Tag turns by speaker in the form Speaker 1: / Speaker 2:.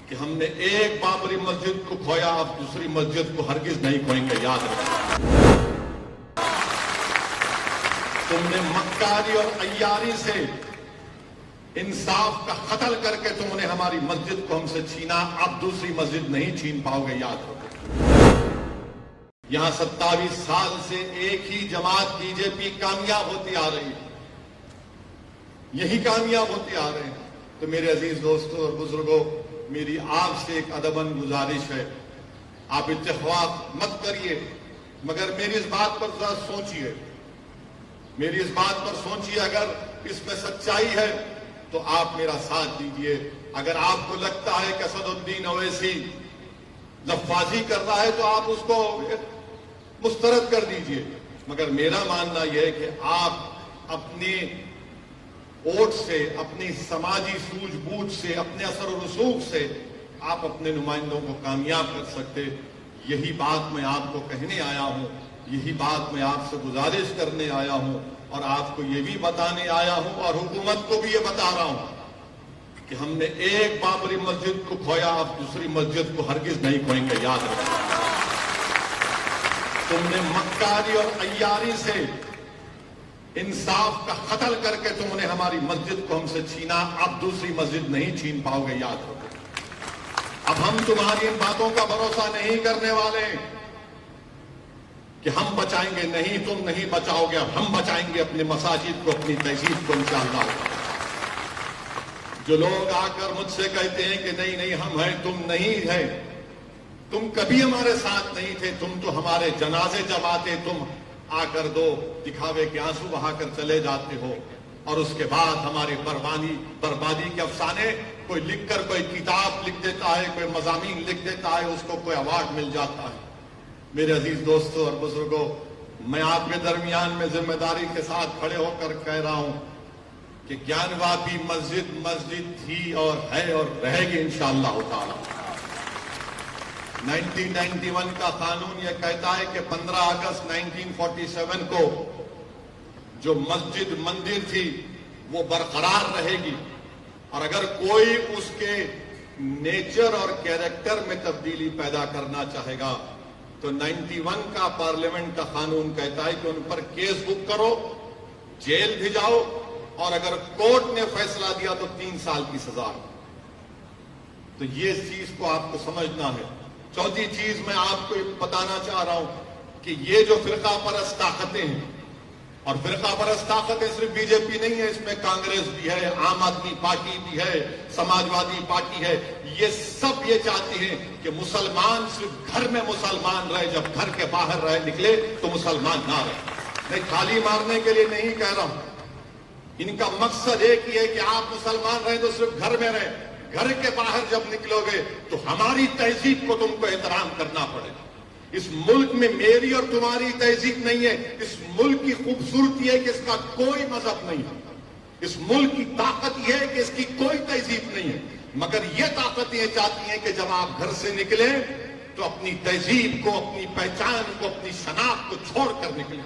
Speaker 1: کہ ہم نے ایک بابری مسجد کو کھویا، اب دوسری مسجد کو ہرگز نہیں کھوئیں گے، یاد رکھیں۔ تم نے مکاری اور عیاری سے انصاف کا قتل کر کے تم نے ہماری مسجد کو ہم سے چھینا، اب دوسری مسجد نہیں چھین پاؤ گے، یاد رکھیں۔ یہاں 27 سال سے ایک ہی جماعت بی جے پی کامیاب ہوتی آ رہی ہے، یہی کامیاب ہوتے آ رہے ہیں۔ تو میرے عزیز دوستوں اور بزرگوں، میری آپ سے ایک ادباً گزارش ہے، آپ اتفاق مت کریے، مگر میری اس بات پر ذرا سوچئے، میری اس بات پر سوچئے، اگر اس میں سچائی ہے تو آپ میرا ساتھ دیجئے۔ اگر آپ کو لگتا ہے کہ اسد الدین اویسی لفاظی کر رہا ہے تو آپ اس کو مسترد کر دیجئے، مگر میرا ماننا یہ ہے کہ آپ اپنے ووٹ سے، اپنی سماجی سوجھ بوجھ سے، اپنے اثر و رسوخ سے آپ اپنے نمائندوں کو کامیاب کر سکتے۔ یہی بات میں آپ کو کہنے آیا ہوں، یہی بات میں آپ سے گزارش کرنے آیا ہوں، اور آپ کو یہ بھی بتانے آیا ہوں اور حکومت کو بھی یہ بتا رہا ہوں کہ ہم نے ایک بابری مسجد کو کھویا، اب دوسری مسجد کو ہرگز نہیں کھوئیں گے، یاد رکھیں۔ تم نے مکاری اور عیاری سے انصاف کا قتل کر کے تم نے ہماری مسجد کو ہم سے چھینا، اب دوسری مسجد نہیں چھین پاؤ گے، یاد رکھیں۔ اب ہم تمہاری ان باتوں کا بھروسہ نہیں کرنے والے کہ ہم بچائیں گے، نہیں، تم نہیں بچاؤ گے، اب ہم بچائیں گے اپنے مساجد کو، اپنی تہذیب کو، انشاءاللہ۔ جو لوگ آ کر مجھ سے کہتے ہیں کہ نہیں نہیں ہم ہیں، تم نہیں ہے، تم کبھی ہمارے ساتھ نہیں تھے، تم تو ہمارے جنازے جب آتے تم آ کر دو دکھاوے کے آنسو بہا کر چلے جاتے ہو، اور اس کے بعد ہماری بربادی کے افسانے کوئی لکھ کر کوئی کتاب لکھ دیتا ہے، کوئی مضامین لکھ دیتا ہے، اس کو کوئی ایوارڈ مل جاتا ہے۔ میرے عزیز دوستوں اور بزرگوں، میں آپ کے درمیان میں ذمہ داری کے ساتھ کھڑے ہو کر کہہ رہا ہوں کہ گیان واپی مسجد تھی اور ہے اور رہے گی انشاءاللہ تعالی۔ 1991 کا قانون یہ کہتا ہے کہ 15 اگست 1947 کو جو مسجد مندر تھی وہ برقرار رہے گی، اور اگر کوئی اس کے نیچر اور کیریکٹر میں تبدیلی پیدا کرنا چاہے گا تو 91 کا پارلیمنٹ کا قانون کہتا ہے کہ ان پر کیس بک کرو، جیل بھیجاؤ، اور اگر کورٹ نے فیصلہ دیا تو 3 سال کی سزا۔ تو یہ اس چیز کو آپ کو سمجھنا ہے۔ چوتھی چیز میں آپ کو بتانا چاہ رہا ہوں کہ یہ جو فرقہ پرست طاقتیں ہیں، اور فرقہ پرست طاقتیں صرف بی جے پی نہیں ہے، اس میں کانگریس بھی ہے، عام آدمی پارٹی بھی ہے، سماجوادی پارٹی ہے، یہ سب یہ چاہتی ہیں کہ مسلمان صرف گھر میں مسلمان رہے، جب گھر کے باہر رہے نکلے تو مسلمان نہ رہے۔ میں تھالی مارنے کے لیے نہیں کہہ رہا ہوں، ان کا مقصد ایک ہی ہے کہ آپ مسلمان رہیں تو صرف گھر میں رہیں، گھر کے باہر جب نکلو گے تو ہماری تہذیب کو تم کو احترام کرنا پڑے گا۔ اس ملک میں میری اور تمہاری تہذیب نہیں ہے، اس ملک کی خوبصورتی ہے کہ اس کا کوئی مذہب نہیں ہے، اس ملک کی طاقت یہ ہے کہ اس کی کوئی تہذیب نہیں ہے، مگر یہ طاقت یہ چاہتی ہیں کہ جب آپ گھر سے نکلیں تو اپنی تہذیب کو، اپنی پہچان کو، اپنی شناخت کو چھوڑ کر نکلیں۔